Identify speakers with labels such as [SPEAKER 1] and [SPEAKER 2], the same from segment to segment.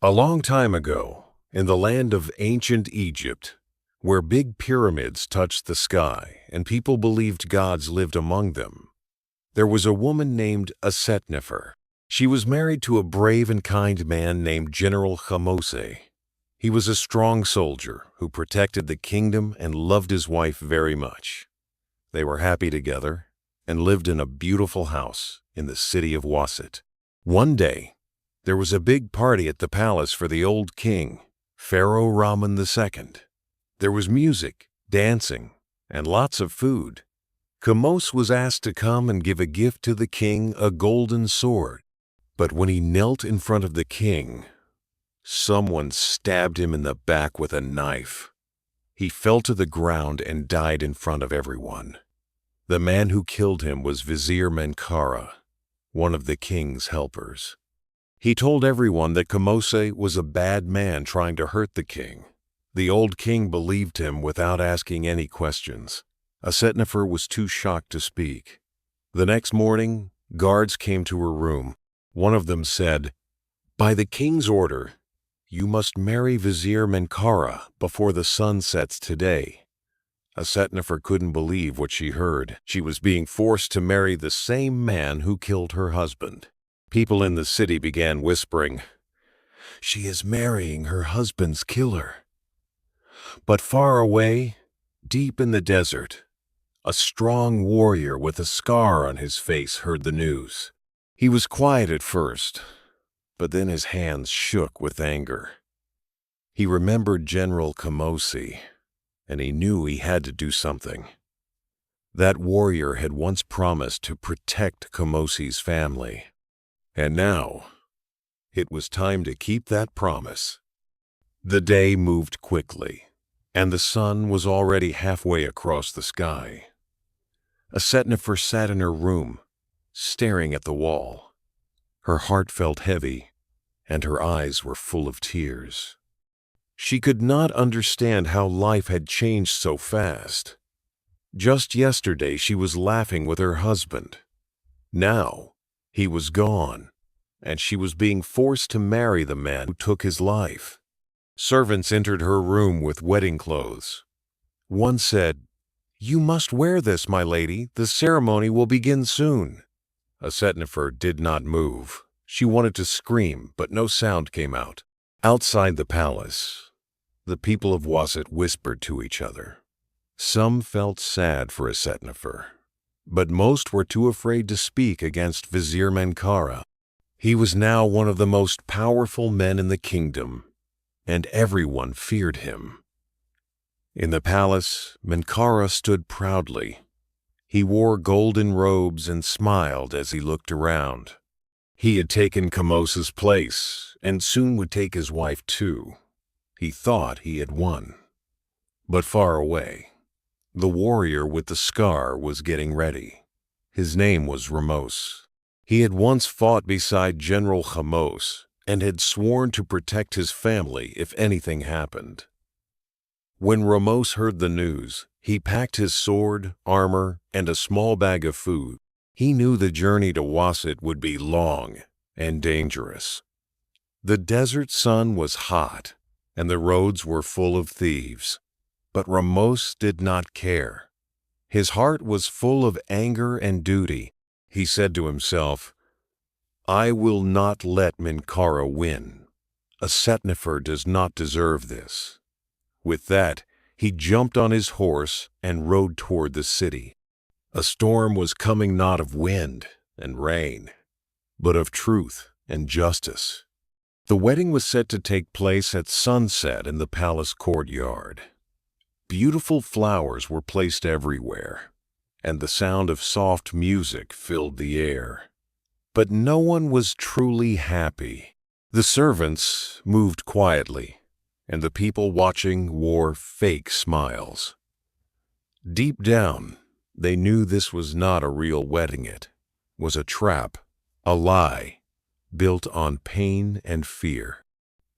[SPEAKER 1] A long time ago, in the land of ancient Egypt, where big pyramids touched the sky and people believed gods lived among them, there was a woman named Asetnefer. She was married to a brave and kind man named General Khamose. He was a strong soldier who protected the kingdom and loved his wife very much. They were happy together and lived in a beautiful house in the city of Waset. One day, there was a big party at the palace for the old king, Pharaoh Raman II. There was music, dancing, and lots of food. Khamose was asked to come and give a gift to the king, a golden sword. But when he knelt in front of the king, someone stabbed him in the back with a knife. He fell to the ground and died in front of everyone. The man who killed him was Vizier Menkara, one of the king's helpers. He told everyone that Khamose was a bad man trying to hurt the king. The old king believed him without asking any questions. Asetnefer was too shocked to speak. The next morning, guards came to her room. One of them said, "By the king's order, you must marry Vizier Menkara before the sun sets today." Asetnefer couldn't believe what she heard. She was being forced to marry the same man who killed her husband. People in the city began whispering, "She is marrying her husband's killer." But far away, deep in the desert, a strong warrior with a scar on his face heard the news. He was quiet at first, but then his hands shook with anger. He remembered General Khamose, and he knew he had to do something. That warrior had once promised to protect Khamose's family. And now, it was time to keep that promise. The day moved quickly, and the sun was already halfway across the sky. Asetnefer sat in her room, staring at the wall. Her heart felt heavy, and her eyes were full of tears. She could not understand how life had changed so fast. Just yesterday she was laughing with her husband. Now, he was gone, and she was being forced to marry the man who took his life. Servants entered her room with wedding clothes. One said, "You must wear this, my lady. The ceremony will begin soon." Asetnefer did not move. She wanted to scream, but no sound came out. Outside the palace, the people of Waset whispered to each other. Some felt sad for Asetnefer, but most were too afraid to speak against Vizier Menkara. He was now one of the most powerful men in the kingdom, and everyone feared him. In the palace, Menkara stood proudly. He wore golden robes and smiled as he looked around. He had taken Khamose's place, and soon would take his wife too. He thought he had won. But far away, the warrior with the scar was getting ready. His name was Ramos. He had once fought beside General Khamose and had sworn to protect his family if anything happened. When Ramos heard the news, he packed his sword, armor, and a small bag of food. He knew the journey to Waset would be long and dangerous. The desert sun was hot, and the roads were full of thieves. But Ramos did not care. His heart was full of anger and duty. He said to himself, "I will not let Menkara win. Asetnefer does not deserve this." With that, he jumped on his horse and rode toward the city. A storm was coming, not of wind and rain, but of truth and justice. The wedding was set to take place at sunset in the palace courtyard. Beautiful flowers were placed everywhere, and the sound of soft music filled the air. But no one was truly happy. The servants moved quietly, and the people watching wore fake smiles. Deep down, they knew this was not a real wedding. It was a trap, a lie, built on pain and fear.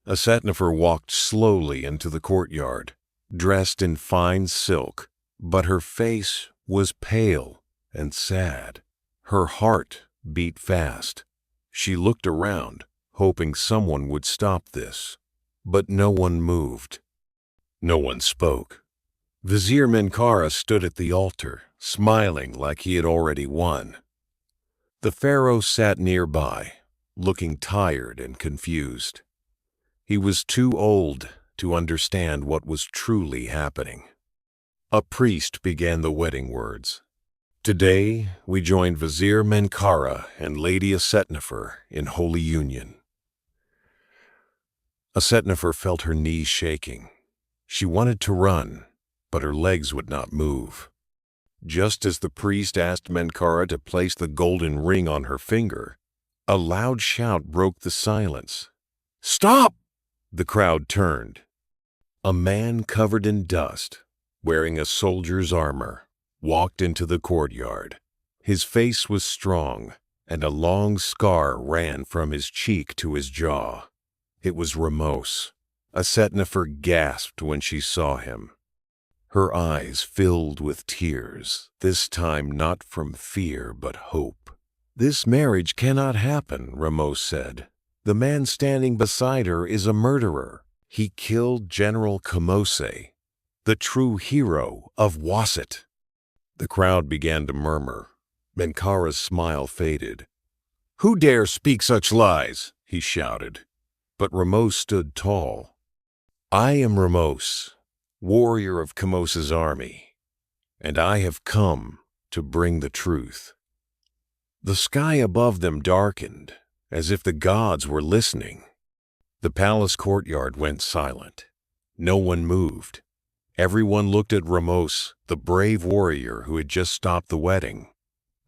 [SPEAKER 1] Asetnefer walked slowly into the courtyard, dressed in fine silk, but her face was pale and sad. Her heart beat fast. She looked around, hoping someone would stop this. But no one moved. No one spoke. Vizier Menkara stood at the altar, smiling like he had already won. The pharaoh sat nearby, looking tired and confused. He was too old to understand what was truly happening. A priest began the wedding words. Today, we join Vizier Menkara and Lady Asetnefer in holy union. Asetnefer felt her knees shaking. She wanted to run, but her legs would not move. Just as the priest asked Menkara to place the golden ring on her finger, a loud shout broke the silence. "Stop!" The crowd turned. A man covered in dust, wearing a soldier's armor, walked into the courtyard. His face was strong, and a long scar ran from his cheek to his jaw. It was Khamose. Asetnefer gasped when she saw him. Her eyes filled with tears, this time not from fear but hope. "This marriage cannot happen," Khamose said. "The man standing beside her is a murderer. He killed General Khamose, the true hero of Waset." The crowd began to murmur. Menkara's smile faded. "Who dare speak such lies?" he shouted. But Khamose stood tall. "I am Khamose, warrior of Khamose's army, and I have come to bring the truth." The sky above them darkened, as if the gods were listening. The palace courtyard went silent. No one moved. Everyone looked at Khamose, the brave warrior who had just stopped the wedding.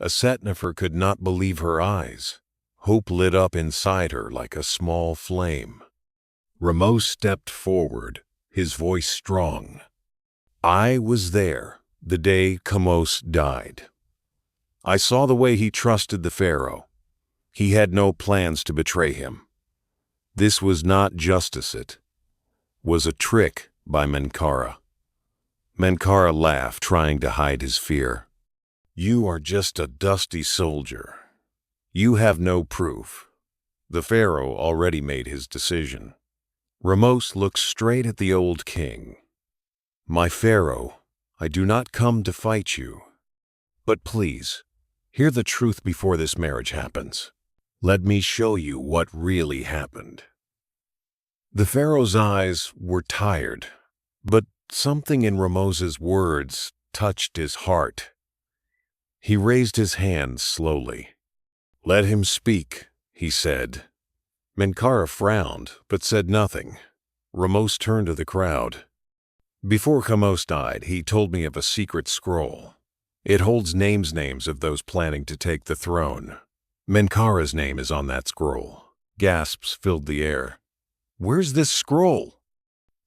[SPEAKER 1] Asetnefer could not believe her eyes. Hope lit up inside her like a small flame. Khamose stepped forward, his voice strong. "I was there the day Khamose died. I saw the way he trusted the pharaoh. He had no plans to betray him. This was not justice, it was a trick by Menkara." Menkara laughed, trying to hide his fear. "You are just a dusty soldier. You have no proof. The pharaoh already made his decision." Khamose looked straight at the old king. "My pharaoh, I do not come to fight you. But please, hear the truth before this marriage happens. Let me show you what really happened." The pharaoh's eyes were tired, but something in Khamose's words touched his heart. He raised his hand slowly. "Let him speak," he said. Menkara frowned, but said nothing. Khamose turned to the crowd. "Before Khamose died, he told me of a secret scroll. It holds names of those planning to take the throne. Menkara's name is on that scroll." Gasps filled the air. "Where's this scroll?"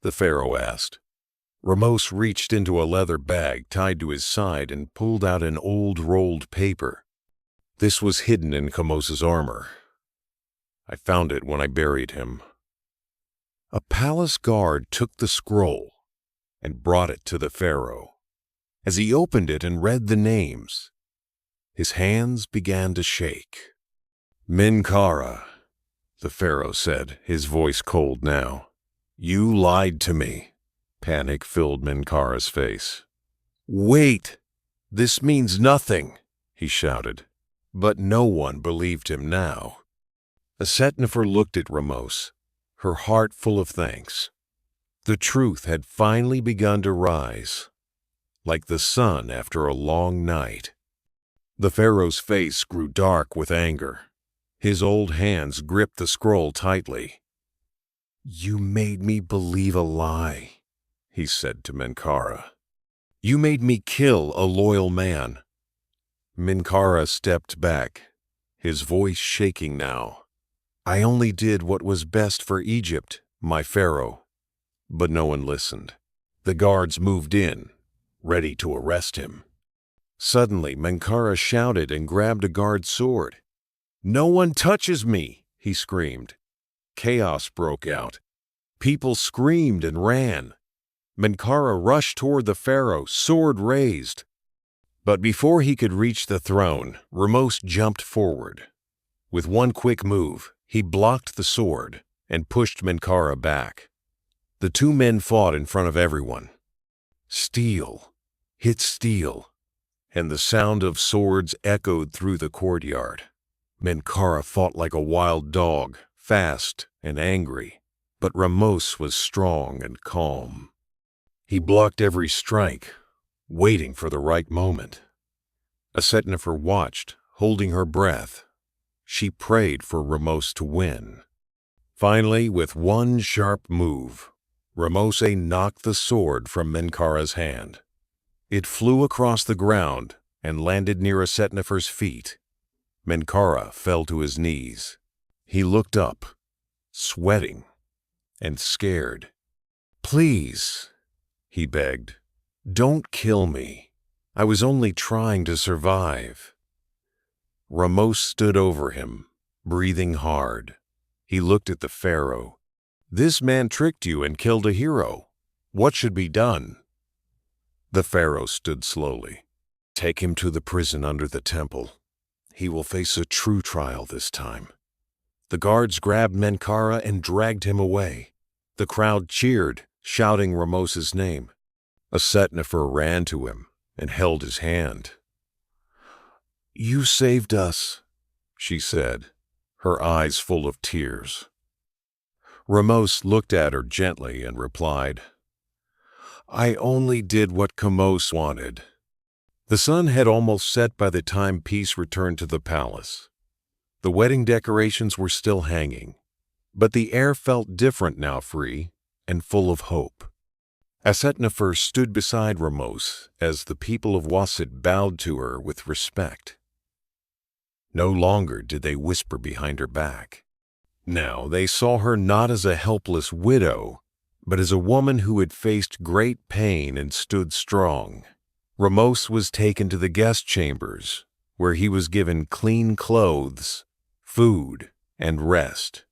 [SPEAKER 1] the pharaoh asked. Khamose reached into a leather bag tied to his side and pulled out an old rolled paper. "This was hidden in Khamose's armor. I found it when I buried him." A palace guard took the scroll and brought it to the pharaoh. As he opened it and read the names, his hands began to shake. "Menkara," the pharaoh said, his voice cold now. "You lied to me." Panic filled Menkara's face. "Wait! This means nothing," he shouted. But no one believed him now. Asetnefer looked at Khamose, her heart full of thanks. The truth had finally begun to rise, like the sun after a long night. The pharaoh's face grew dark with anger. His old hands gripped the scroll tightly. "You made me believe a lie," he said to Menkara. "You made me kill a loyal man." Menkara stepped back, his voice shaking now. "I only did what was best for Egypt, my pharaoh." But no one listened. The guards moved in, ready to arrest him. Suddenly, Menkara shouted and grabbed a guard's sword. "No one touches me!" he screamed. Chaos broke out. People screamed and ran. Menkara rushed toward the pharaoh, sword raised. But before he could reach the throne, Khamose jumped forward. With one quick move, He blocked the sword and pushed Menkara back. The two men fought in front of everyone. Steel hit steel, and the sound of swords echoed through the courtyard. Menkara fought like a wild dog, fast and angry, but Khamose was strong and calm. He blocked every strike, waiting for the right moment. Asetnefer watched, holding her breath. She prayed for Khamose to win. Finally, with one sharp move, Khamose knocked the sword from Menkara's hand. It flew across the ground and landed near Asetnefer's feet. Menkara fell to his knees. He looked up, sweating and scared. "Please," he begged, "don't kill me. I was only trying to survive." Khamose stood over him, breathing hard. He looked at the pharaoh. "This man tricked you and killed a hero. What should be done?" The pharaoh stood slowly. "Take him to the prison under the temple. He will face a true trial this time." The guards grabbed Menkara and dragged him away. The crowd cheered, shouting Khamose's name. Asetnefer ran to him and held his hand. "You saved us," she said, her eyes full of tears. Khamose looked at her gently and replied, "I only did what Khamose wanted." The sun had almost set by the time peace returned to the palace. The wedding decorations were still hanging, but the air felt different now, free and full of hope. Asetnefer stood beside Khamose as the people of Waset bowed to her with respect. No longer did they whisper behind her back. Now they saw her not as a helpless widow, but as a woman who had faced great pain and stood strong. Khamose was taken to the guest chambers, where he was given clean clothes, food, and rest.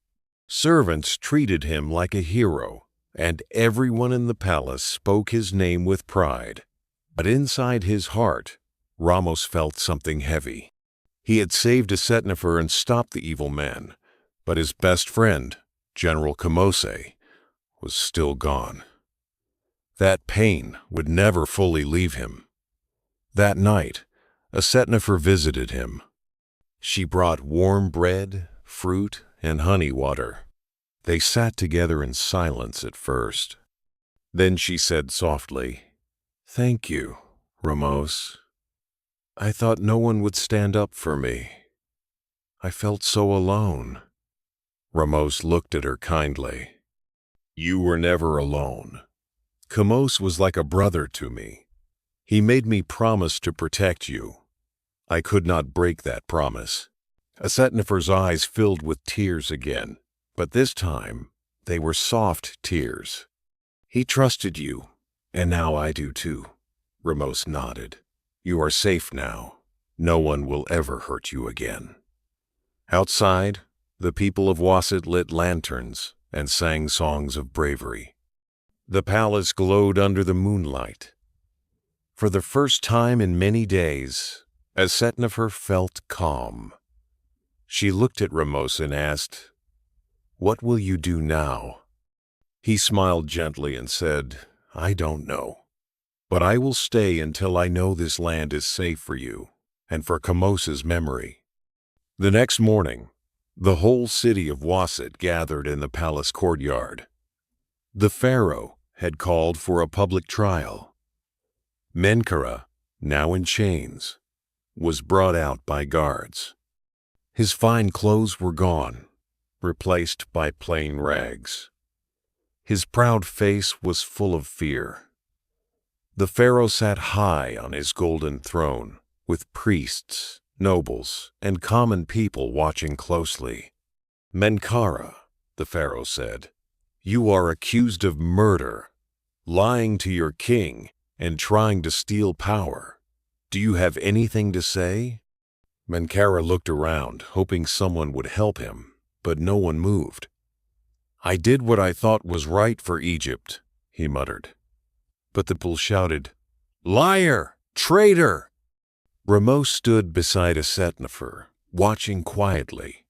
[SPEAKER 1] Servants treated him like a hero, and everyone in the palace spoke his name with pride. But inside his heart, Khamose felt something heavy. He had saved Asetnefer and stopped the evil man, but his best friend, General Khamose, was still gone. That pain would never fully leave him. That night, Asetnefer visited him. She brought warm bread, fruit, and honey water. They sat together in silence at first. Then she said softly, "Thank you, Khamose. I thought no one would stand up for me. I felt so alone." Khamose looked at her kindly. "You were never alone. Khamose was like a brother to me. He made me promise to protect you. I could not break that promise." Asetnefer's eyes filled with tears again, but this time they were soft tears. "He trusted you, and now I do too." Khamose nodded. "You are safe now. No one will ever hurt you again." Outside, the people of Waset lit lanterns and sang songs of bravery. The palace glowed under the moonlight. For the first time in many days, Asetnefer felt calm. She looked at Khamose and asked, "What will you do now?" He smiled gently and said, "I don't know, but I will stay until I know this land is safe for you and for Khamose's memory." The next morning, the whole city of Waset gathered in the palace courtyard. The pharaoh had called for a public trial. Menkara, now in chains, was brought out by guards. His fine clothes were gone, replaced by plain rags. His proud face was full of fear. The pharaoh sat high on his golden throne, with priests, nobles, and common people watching closely. "Menkara," the pharaoh said, "you are accused of murder, lying to your king, and trying to steal power. Do you have anything to say?" Menkara looked around, hoping someone would help him, but no one moved. "I did what I thought was right for Egypt," he muttered. But the people shouted, "Liar! Traitor!" Khamose stood beside Asetnefer, watching quietly.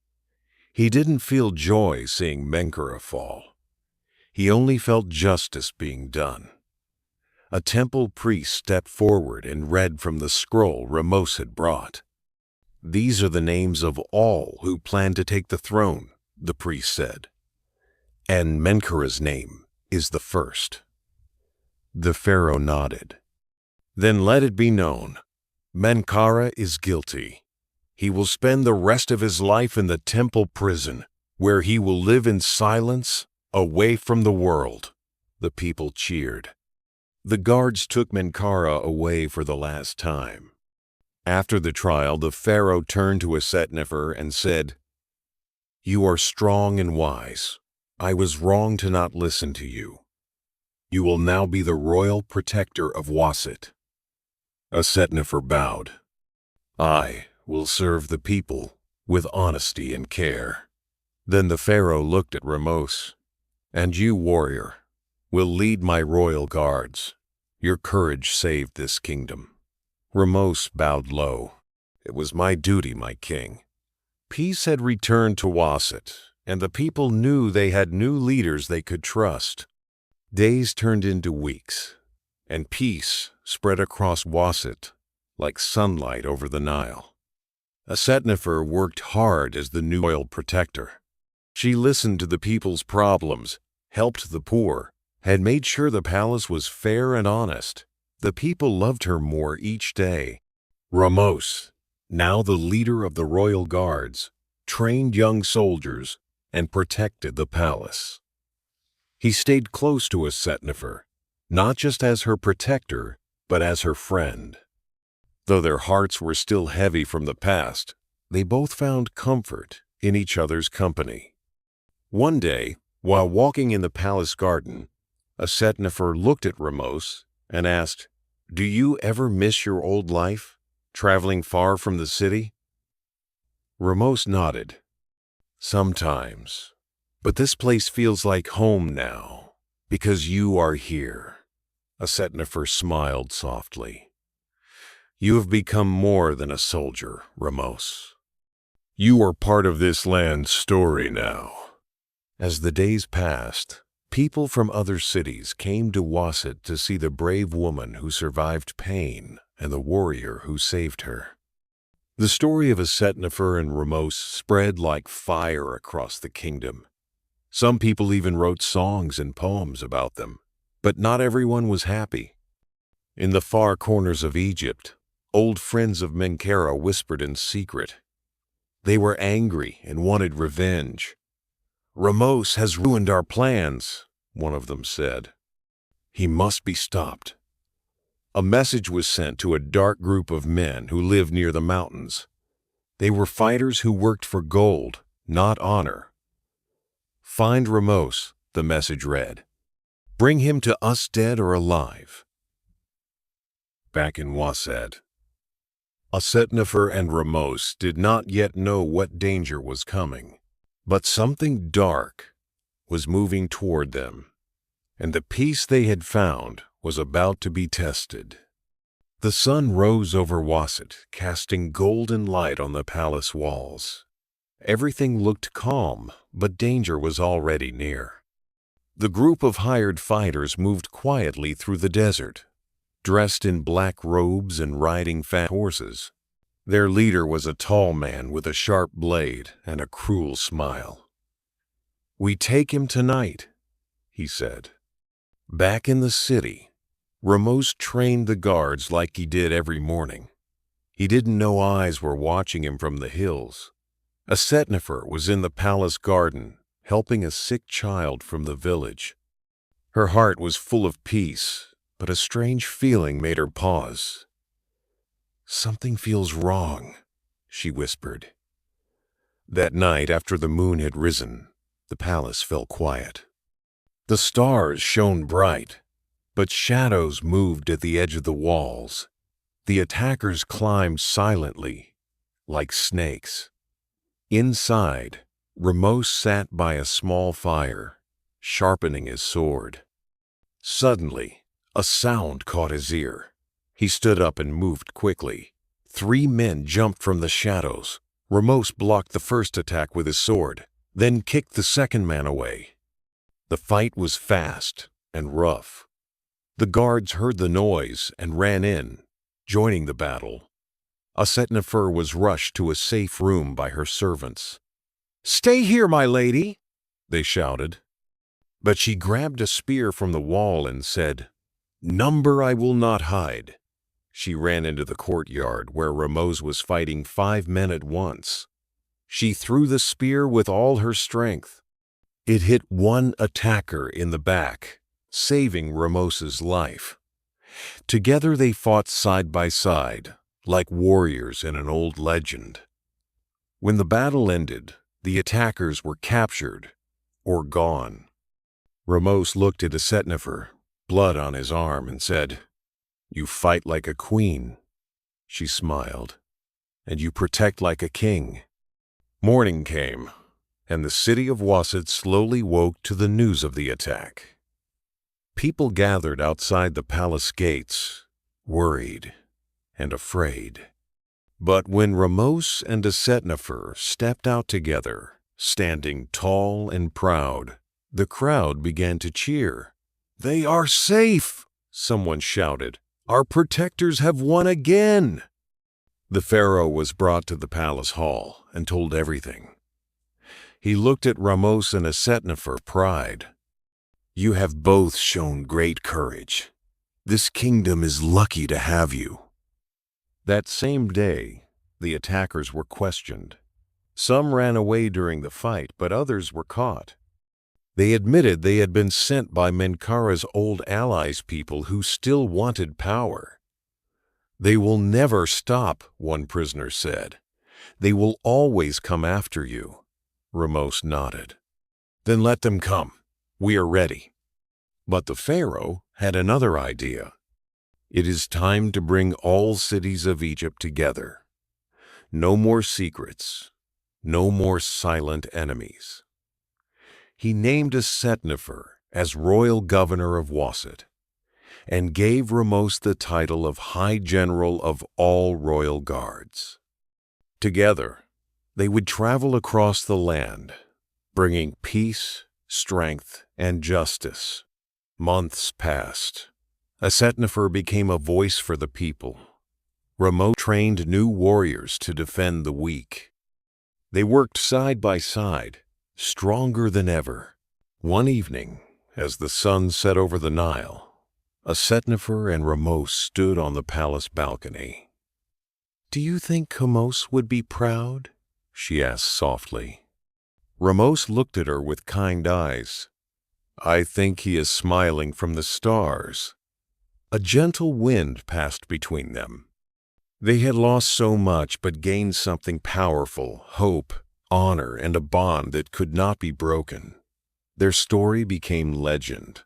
[SPEAKER 1] He didn't feel joy seeing Menkera fall. He only felt justice being done. A temple priest stepped forward and read from the scroll Ramos had brought. "These are the names of all who plan to take the throne," the priest said. "And Menkera's name is the first." The pharaoh nodded. "Then let it be known, Menkera is guilty. He will spend the rest of his life in the temple prison, where he will live in silence, away from the world." The people cheered. The guards took Menkera away for the last time. After the trial, the pharaoh turned to Asetnefer and said, "You are strong and wise. I was wrong to not listen to you. You will now be the royal protector of Waset." Asetnefer bowed. "I will serve the people with honesty and care." Then the pharaoh looked at Ramos. "And you, warrior, will lead my royal guards. Your courage saved this kingdom." Ramos bowed low. "It was my duty, my king." Peace had returned to Waset, and the people knew they had new leaders they could trust. Days turned into weeks, and peace spread across Waset like sunlight over the Nile. Asetnefer worked hard as the new royal protector. She listened to the people's problems, helped the poor, had made sure the palace was fair and honest. The people loved her more each day. Ramos, now the leader of the royal guards, trained young soldiers and protected the palace. He stayed close to Asetnefer, not just as her protector, but as her friend. Though their hearts were still heavy from the past, they both found comfort in each other's company. One day, while walking in the palace garden, Asetnefer looked at Ramos and asked, "Do you ever miss your old life, traveling far from the city?" Ramos nodded. "Sometimes, but this place feels like home now, because you are here." Asetnefer smiled softly. "You have become more than a soldier, Ramos. You are part of this land's story now." As the days passed, people from other cities came to Waset to see the brave woman who survived pain and the warrior who saved her. The story of Asetnefer and Ramos spread like fire across the kingdom. Some people even wrote songs and poems about them, but not everyone was happy. In the far corners of Egypt, old friends of Menkera whispered in secret. They were angry and wanted revenge. "Ramos has ruined our plans," one of them said. "He must be stopped." A message was sent to a dark group of men who lived near the mountains. They were fighters who worked for gold, not honor. "Find Ramos," the message read. "Bring him to us dead or alive." Back in Waset, Asetnefer and Ramos did not yet know what danger was coming, but something dark was moving toward them, and the peace they had found was about to be tested. The sun rose over Waset, casting golden light on the palace walls. Everything looked calm, but danger was already near. The group of hired fighters moved quietly through the desert, dressed in black robes and riding fat horses. Their leader was a tall man with a sharp blade and a cruel smile. "We take him tonight," he said. Back in the city, Ramos trained the guards like he did every morning. He didn't know eyes were watching him from the hills. Asetnefer was in the palace garden, helping a sick child from the village. Her heart was full of peace, but a strange feeling made her pause. "Something feels wrong," she whispered. That night, after the moon had risen, the palace fell quiet. The stars shone bright, but shadows moved at the edge of the walls. The attackers climbed silently, like snakes. Inside, Ramos sat by a small fire, sharpening his sword. Suddenly, a sound caught his ear. He stood up and moved quickly. 3 men jumped from the shadows. Ramos blocked the first attack with his sword, then kicked the second man away. The fight was fast and rough. The guards heard the noise and ran in, joining the battle. Asetnefer was rushed to a safe room by her servants. "Stay here, my lady," they shouted. But she grabbed a spear from the wall and said, "Number I will not hide." She ran into the courtyard where Ramos was fighting 5 men at once. She threw the spear with all her strength. It hit one attacker in the back, saving Ramos's life. Together they fought side by side, like warriors in an old legend. When the battle ended, the attackers were captured or gone. Ramos looked at Asetnefer, blood on his arm, and said, "You fight like a queen." She smiled. "And you protect like a king." Morning came, and the city of Waset slowly woke to the news of the attack. People gathered outside the palace gates, worried and afraid. But when Ramos and Asetnefer stepped out together, standing tall and proud, the crowd began to cheer. "They are safe!" someone shouted. "Our protectors have won again!" The pharaoh was brought to the palace hall and told everything. He looked at Ramos and Asetnefer, pride. "You have both shown great courage. This kingdom is lucky to have you." That same day, the attackers were questioned. Some ran away during the fight, but others were caught. They admitted they had been sent by Menkaura's old allies, people who still wanted power. "They will never stop," one prisoner said. "They will always come after you." Ramos nodded. "Then let them come. We are ready." But the pharaoh had another idea. "It is time to bring all cities of Egypt together. No more secrets, no more silent enemies." He named Asetnefer as royal governor of Waset and gave Ramos the title of High General of all royal guards. Together, they would travel across the land, bringing peace, strength, and justice. Months passed. Asetnefer became a voice for the people. Ramos trained new warriors to defend the weak. They worked side by side, stronger than ever. One evening, as the sun set over the Nile, Asetnefer and Ramos stood on the palace balcony. "Do you think Khamose would be proud?" she asked softly. Ramos looked at her with kind eyes. "I think he is smiling from the stars." A gentle wind passed between them. They had lost so much but gained something powerful: hope, honor, and a bond that could not be broken. Their story became legend.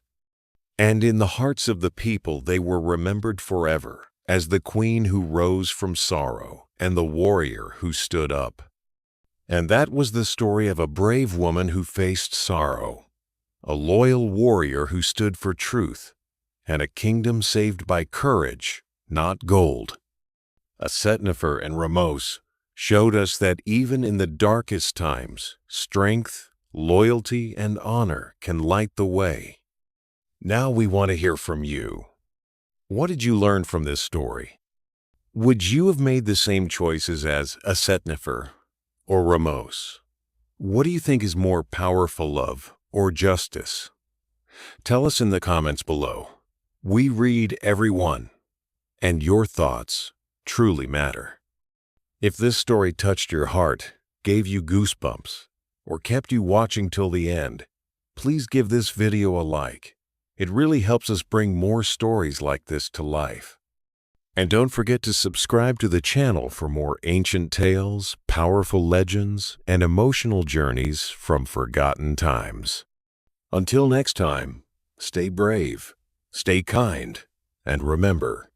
[SPEAKER 1] And in the hearts of the people they were remembered forever as the queen who rose from sorrow and the warrior who stood up. And that was the story of a brave woman who faced sorrow, a loyal warrior who stood for truth, and a kingdom saved by courage, not gold. Asetnefer and Ramos showed us that even in the darkest times, strength, loyalty, and honor can light the way. Now we want to hear from you. What did you learn from this story? Would you have made the same choices as Asetnefer or Ramos? What do you think is more powerful, love or justice? Tell us in the comments below. We read every one, and your thoughts truly matter. If this story touched your heart, gave you goosebumps, or kept you watching till the end, please give this video a like. It really helps us bring more stories like this to life. And don't forget to subscribe to the channel for more ancient tales, powerful legends, and emotional journeys from forgotten times. Until next time, stay brave, stay kind, and remember,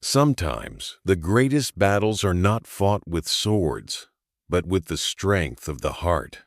[SPEAKER 1] sometimes the greatest battles are not fought with swords, but with the strength of the heart.